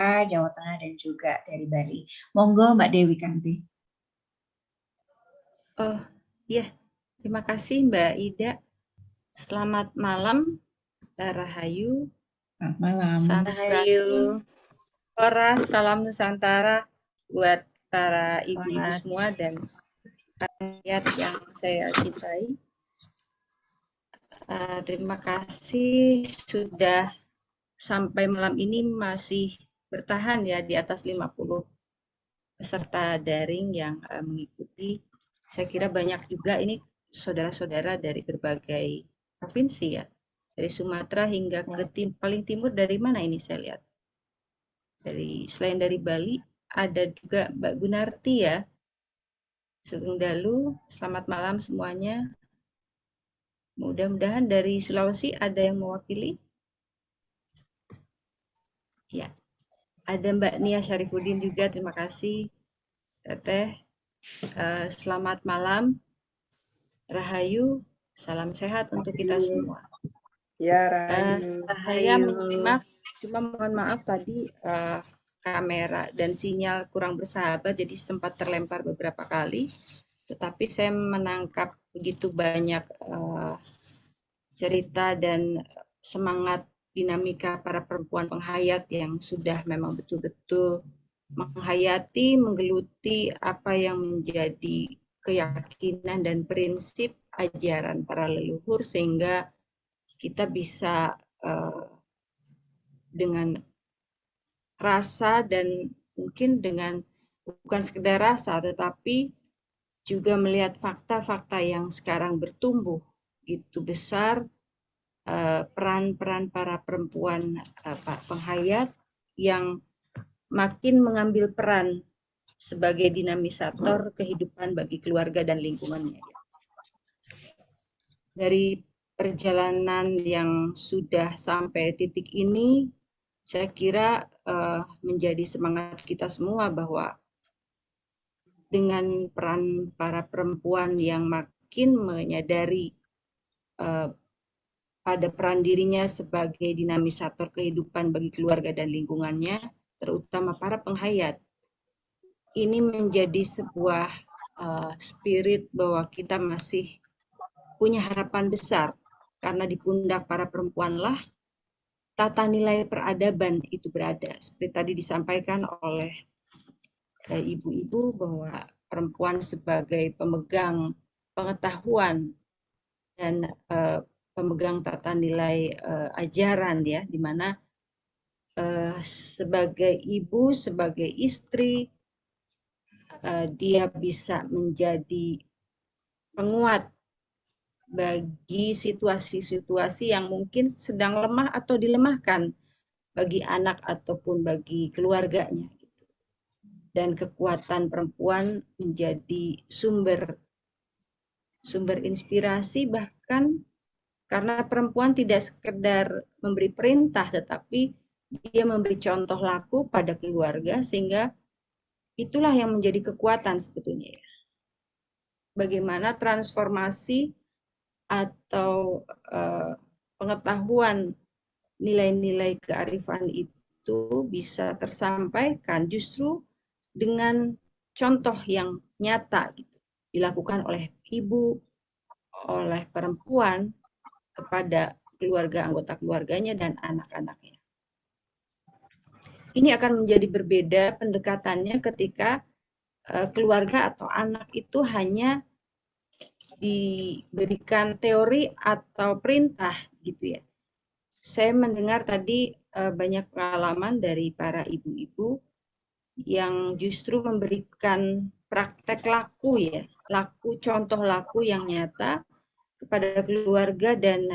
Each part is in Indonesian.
Jawa Tengah, dan juga dari Bali. Monggo Mbak Dewi Kanti. Oh, iya. Terima kasih Mbak Ida. Selamat malam, Rahayu. Selamat malam. Sampurasun. Ora, salam Nusantara buat para ibu-ibu semua dan rakyat yang saya cintai. Terima kasih sudah sampai malam ini masih bertahan ya di atas 50 peserta daring yang mengikuti. Saya kira banyak juga ini saudara-saudara dari berbagai provinsi ya. Dari Sumatera hingga ke paling timur, dari mana ini saya lihat? Selain dari Bali, ada juga Mbak Gunarti ya. Sugeng Dalu, selamat malam semuanya. Mudah-mudahan dari Sulawesi ada yang mewakili. Ya, ada Mbak Nia Syarifuddin juga, terima kasih. Teteh, selamat malam. Rahayu, salam sehat untuk kita semua. Ya, Rahayu. Saya menyimak, cuma mohon maaf tadi kamera dan sinyal kurang bersahabat, jadi sempat terlempar beberapa kali. Tetapi saya menangkap begitu banyak cerita dan semangat dinamika para perempuan penghayat yang sudah memang betul-betul menghayati, menggeluti apa yang menjadi keyakinan dan prinsip ajaran para leluhur, sehingga kita bisa dengan rasa dan mungkin dengan bukan sekedar rasa, tetapi juga melihat fakta-fakta yang sekarang bertumbuh itu besar, peran-peran para perempuan penghayat yang makin mengambil peran sebagai dinamisator kehidupan bagi keluarga dan lingkungannya. Dari perjalanan yang sudah sampai titik ini, saya kira menjadi semangat kita semua bahwa dengan peran para perempuan yang makin menyadari pada peran dirinya sebagai dinamisator kehidupan bagi keluarga dan lingkungannya, terutama para penghayat, ini menjadi sebuah spirit bahwa kita masih punya harapan besar, karena di pundak para perempuanlah tata nilai peradaban itu berada. Seperti tadi disampaikan oleh ibu-ibu bahwa perempuan sebagai pemegang pengetahuan dan pemegang tata nilai ajaran ya, di mana sebagai ibu, sebagai istri, dia bisa menjadi penguat bagi situasi-situasi yang mungkin sedang lemah atau dilemahkan bagi anak ataupun bagi keluarganya. Dan kekuatan perempuan menjadi sumber inspirasi, bahkan karena perempuan tidak sekedar memberi perintah, tetapi dia memberi contoh laku pada keluarga, sehingga itulah yang menjadi kekuatan sebetulnya. Bagaimana transformasi atau pengetahuan nilai-nilai kearifan itu bisa tersampaikan justru dengan contoh yang nyata gitu, dilakukan oleh ibu, oleh perempuan kepada keluarga, anggota keluarganya dan anak-anaknya. Ini akan menjadi berbeda pendekatannya ketika keluarga atau anak itu hanya diberikan teori atau perintah gitu ya. Saya mendengar tadi banyak pengalaman dari para ibu-ibu yang justru memberikan praktek laku ya, contoh laku yang nyata kepada keluarga dan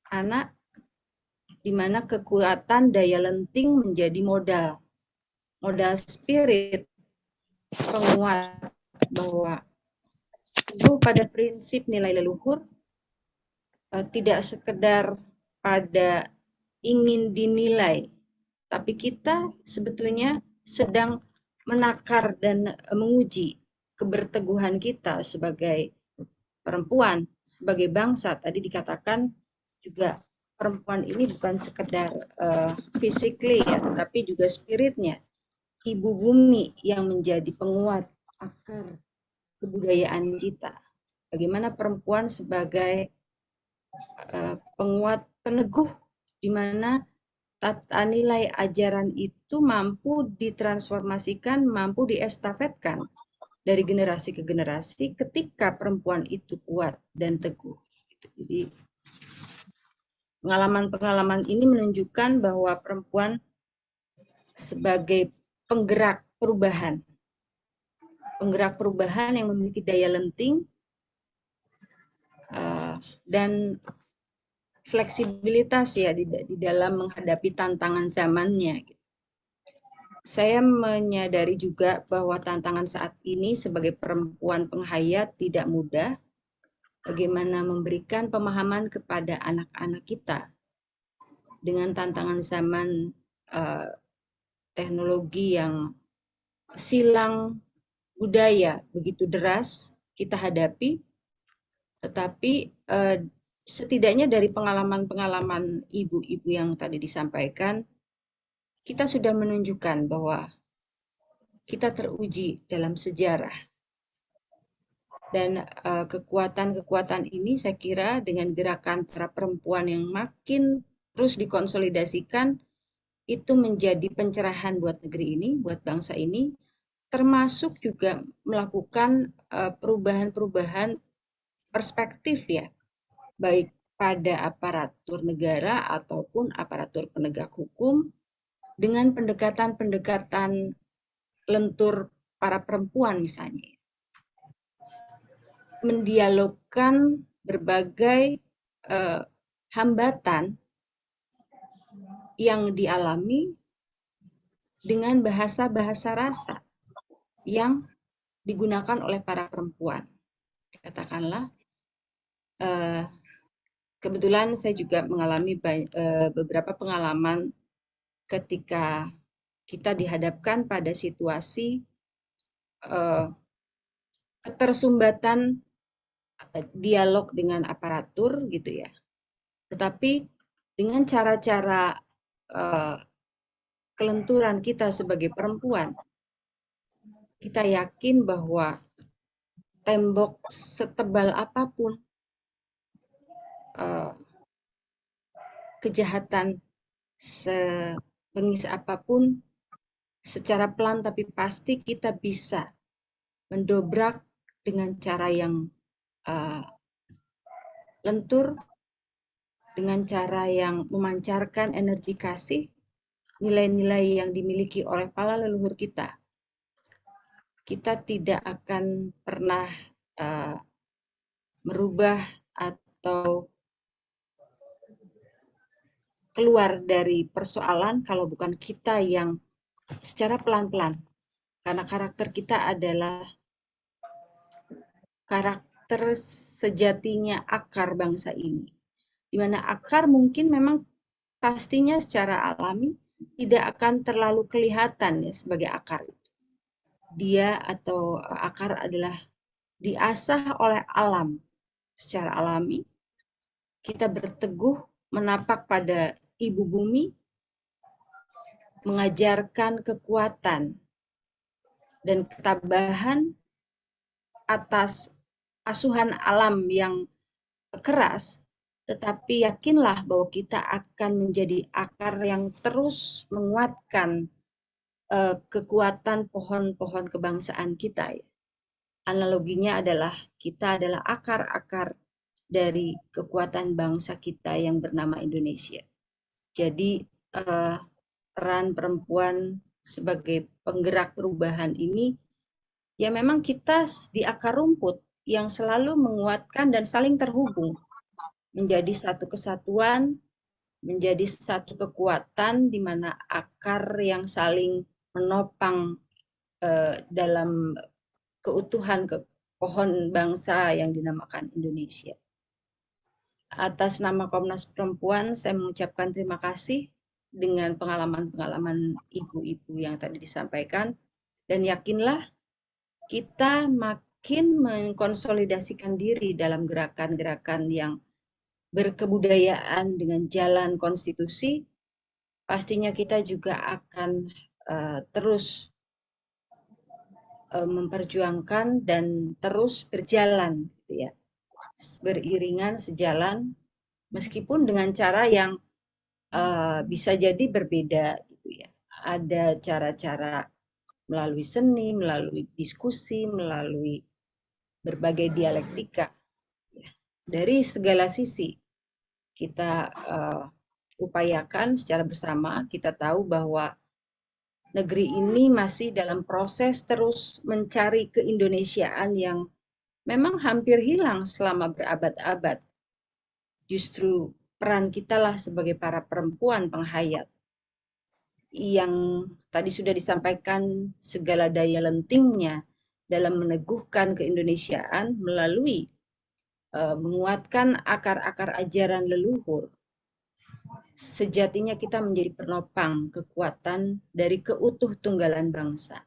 anak, di mana kekuatan daya lenting menjadi modal spirit penguat bahwa teguh pada prinsip nilai leluhur, tidak sekedar pada ingin dinilai, tapi kita sebetulnya sedang menakar dan menguji keberteguhan kita sebagai perempuan, sebagai bangsa. Tadi dikatakan juga perempuan ini bukan sekedar physically ya, tetapi juga spiritnya. Ibu bumi yang menjadi penguat akar kebudayaan kita. Bagaimana perempuan sebagai penguat peneguh di mana tata nilai ajaran itu mampu ditransformasikan, mampu diestafetkan dari generasi ke generasi ketika perempuan itu kuat dan teguh. Jadi pengalaman-pengalaman ini menunjukkan bahwa perempuan sebagai penggerak perubahan yang memiliki daya lenting dan fleksibilitas ya di dalam menghadapi tantangan zamannya. Saya menyadari juga bahwa tantangan saat ini sebagai perempuan penghayat tidak mudah. Bagaimana memberikan pemahaman kepada anak-anak kita dengan tantangan zaman teknologi yang silang budaya begitu deras kita hadapi, tetapi setidaknya dari pengalaman-pengalaman ibu-ibu yang tadi disampaikan, kita sudah menunjukkan bahwa kita teruji dalam sejarah. Dan kekuatan-kekuatan ini saya kira dengan gerakan para perempuan yang makin terus dikonsolidasikan, itu menjadi pencerahan buat negeri ini, buat bangsa ini, termasuk juga melakukan perubahan-perubahan perspektif ya, baik pada aparatur negara ataupun aparatur penegak hukum, dengan pendekatan-pendekatan lentur para perempuan misalnya. Mendialogkan berbagai hambatan yang dialami dengan bahasa-bahasa rasa yang digunakan oleh para perempuan. Katakanlah, kebetulan saya juga mengalami beberapa pengalaman ketika kita dihadapkan pada situasi ketersumbatan dialog dengan aparatur gitu ya. Tetapi dengan cara-cara kelenturan kita sebagai perempuan, kita yakin bahwa tembok setebal apapun, kejahatan sebengis apapun, secara pelan tapi pasti kita bisa mendobrak dengan cara yang lentur, dengan cara yang memancarkan energi kasih, nilai-nilai yang dimiliki oleh para leluhur kita. Kita tidak akan pernah merubah atau keluar dari persoalan kalau bukan kita yang secara pelan-pelan. Karena karakter kita adalah karakter sejatinya akar bangsa ini. Di mana akar mungkin memang pastinya secara alami tidak akan terlalu kelihatan ya sebagai akar. Dia atau akar adalah diasah oleh alam secara alami. Kita berteguh menapak pada ibu bumi, mengajarkan kekuatan dan ketabahan atas asuhan alam yang keras, tetapi yakinlah bahwa kita akan menjadi akar yang terus menguatkan kekuatan pohon-pohon kebangsaan kita. Analoginya adalah kita adalah akar-akar dari kekuatan bangsa kita yang bernama Indonesia. Jadi peran perempuan sebagai penggerak perubahan ini, ya memang kita di akar rumput yang selalu menguatkan dan saling terhubung menjadi satu kesatuan, menjadi satu kekuatan di mana akar yang saling menopang dalam keutuhan pohon bangsa yang dinamakan Indonesia. Atas nama Komnas Perempuan, saya mengucapkan terima kasih dengan pengalaman-pengalaman ibu-ibu yang tadi disampaikan, dan yakinlah kita makin mengkonsolidasikan diri dalam gerakan-gerakan yang berkebudayaan dengan jalan konstitusi, pastinya kita juga akan terus memperjuangkan dan terus berjalan, gitu ya, beriringan, sejalan, meskipun dengan cara yang bisa jadi berbeda, gitu ya. Ada cara-cara melalui seni, melalui diskusi, melalui berbagai dialektika. Dari segala sisi kita upayakan secara bersama. Kita tahu bahwa negeri ini masih dalam proses terus mencari keindonesiaan yang memang hampir hilang selama berabad-abad. Justru peran kita lah sebagai para perempuan penghayat yang tadi sudah disampaikan segala daya lentingnya dalam meneguhkan keindonesiaan melalui menguatkan akar-akar ajaran leluhur. Sejatinya kita menjadi penopang kekuatan dari keutuh tunggalan bangsa.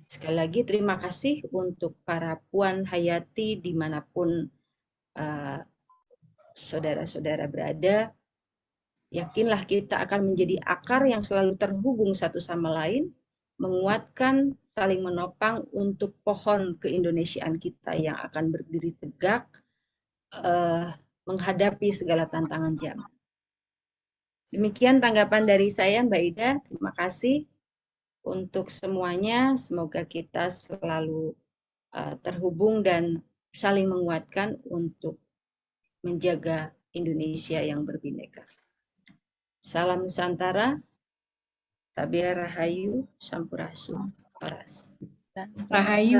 Sekali lagi terima kasih untuk para Puan Hayati dimanapun saudara-saudara berada. Yakinlah kita akan menjadi akar yang selalu terhubung satu sama lain, menguatkan, saling menopang untuk pohon keindonesiaan kita yang akan berdiri tegak, menghadapi segala tantangan zaman. Demikian tanggapan dari saya, Mbak Ida. Terima kasih untuk semuanya. Semoga kita selalu terhubung dan saling menguatkan untuk menjaga Indonesia yang berbineka. Salam Nusantara, Tabia Rahayu, Sampurasun, Paras. Rahayu.